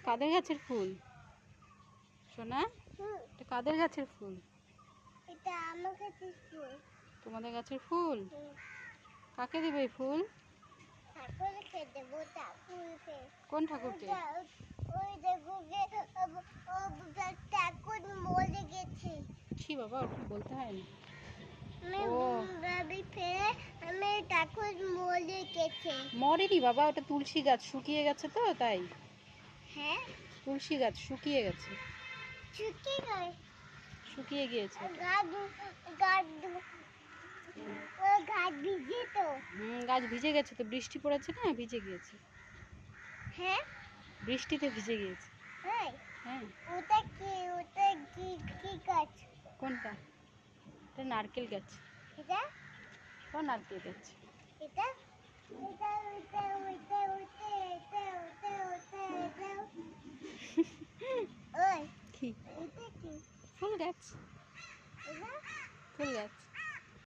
কাদের গাছের ফুল সোনা? এটা কাদের গাছের ফুল? এটা আমার গাছের ফুল। তোমাদের গাছের ফুল? কাকে দিবে এই ফুল? ঠাকুরকে দেবো, ঠাকুরকে। কোন ঠাকুরকে? ওই দেখো ঠাকুর মরে গেছে। ছি বাবা, ওরকম বলতে হয় না। আমি ঠাকুর মরে গেছে। মরেনি বাবা, ওটা তুলসী গাছ, শুকিয়ে গেছে তো তাই। হ্যাঁ, তুলসী গাছ শুকিয়ে গেছে, শুকিয়ে গিয়েছে। গাছ ভিজে তো। গাছ ভিজে গেছে তো, বৃষ্টি পড়েছে না, ভিজে গিয়েছে। হ্যাঁ, বৃষ্টিতে ভিজে গিয়েছে। হ্যাঁ, হ্যাঁ। ওটা কি কি গাছ? কোনটা? এটা নারকেল গাছ। এটা? ও নারকেল গাছ। এটা? এটা এটা এটা এটা এটা এটা এটা ওই কি? এটা কি? ফুল গাছ। এটা? ফুল গাছ।